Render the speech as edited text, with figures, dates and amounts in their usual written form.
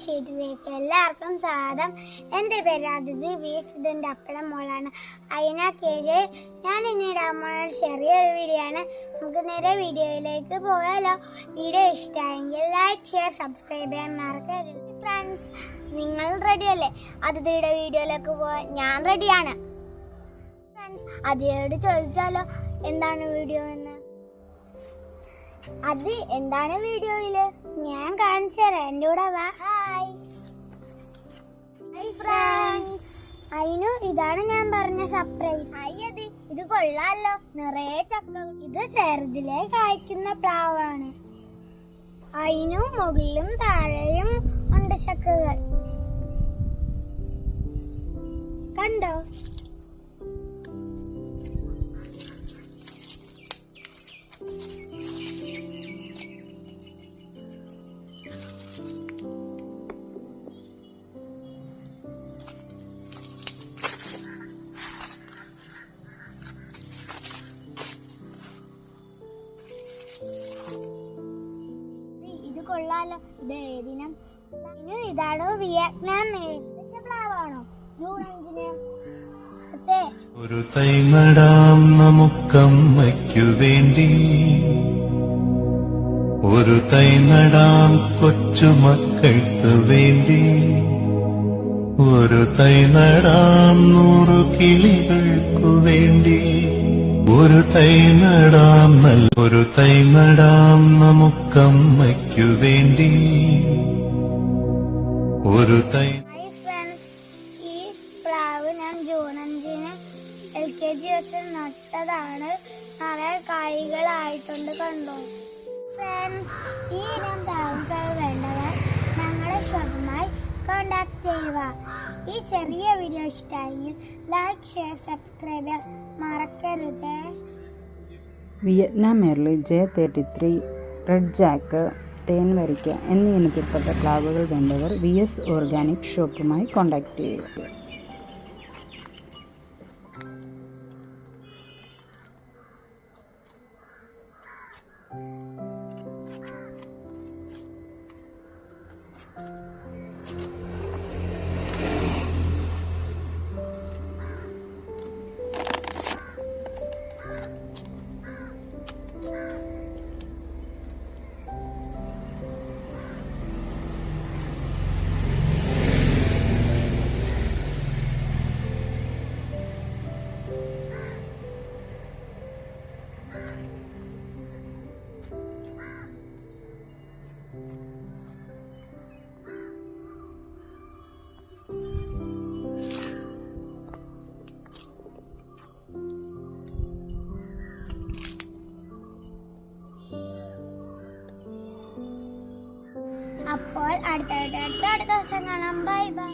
ഷീറ്റിലേക്ക് എല്ലാവർക്കും സ്വാഗതം. എൻ്റെ പേര് അതിഥി VS. ഇതിൻ്റെ അപ്പഴം മോളാണ് അയിന KJ. ഞാൻ ഇനി ഇടാൻ പോകുന്ന ചെറിയൊരു വീഡിയോ ആണ്. നമുക്ക് നേരെ വീഡിയോയിലേക്ക് പോയാലോ. വീഡിയോ ഇഷ്ടമായെങ്കിൽ ലൈക്ക്, ഷെയർ, സബ്സ്ക്രൈബ് ചെയ്യാൻ മറക്കരുത്. ഫ്രണ്ട്സ്, നിങ്ങൾ റെഡിയല്ലേ? അതിഥിയുടെ വീഡിയോയിലേക്ക് പോകാൻ ഞാൻ റെഡിയാണ്. ഫ്രണ്ട്സ്, അതിഥിയോട് ചോദിച്ചാലോ എന്താണ് വീഡിയോ എന്ന്. അത് എന്താണ് വീഡിയോയില്? ഞാൻ കാണിച്ചു തരാം. എൻ്റെ കൂടെ വാ. ഹായ് ഫ്രണ്ട്സ്, അയിനു ഇതാണ് ഞാൻ പറഞ്ഞ സർപ്രൈസ്. അയ്യതി, ഇത് കൊള്ളാലോ, നിറയെ ചക്ക. ഇത് ചെറുതിലെ കായ്ക്കുന്ന പ്ലാവാണ്. അയിനു മുകളിലും താഴെയും ഉണ്ട് ചക്കകൾ. കണ്ടോ? ഇത് കൊള്ളാലോ. ഇത് ഏതിനം? ഇതാണോ വിയറ്റ്നാം പ്ലാവാണോ? ജൂൺ 5-ന് ഒരു തൈ നടാം നമുക്കമ്മയ്ക്കു വേണ്ടി, ഒരു തൈ നടാം കൊച്ചുമക്കൾക്ക് വേണ്ടി, ഒരു തൈ നടാം 100 കിളികൾക്കു വേണ്ടി, ഒരു തൈ നടാം ഒരു തൈ നടാം നമുക്കമ്മയ്ക്കു വേണ്ടി, ഒരു തൈ. ഈ പ്ലാവ് ഞാൻ ജൂൺ 5-ന് LKG വെച്ച് നട്ടതാണ്. നിറയെ കായ്കളായിട്ടുണ്ട്. കണ്ടോ ഫ്രണ്ട്സ്? ഈ ഇനം പ്ലാവുകൾ വേണ്ടവർ ഞങ്ങളെ ഷോപ്പുമായി കോണ്ടാക്ട് ചെയ്യുക. ഈ ചെറിയ വീഡിയോ ഇഷ്ടമായെങ്കിൽ ലൈക്ക്, ഷെയർ, സബ്സ്ക്രൈബ് മറക്കരുത്. Vietnam Merly J33, red Jack, തേൻ വരിക്ക എന്നീ ഇനത്തിൽപ്പെട്ട പ്ലാവുകൾ വേണ്ടവർ VS ഓർഗാനിക് ഷോപ്പുമായി കോൺടാക്ട് ചെയ്യുക. അപ്പോൾ അടുത്ത ദിവസം കാണാം. Bye bye.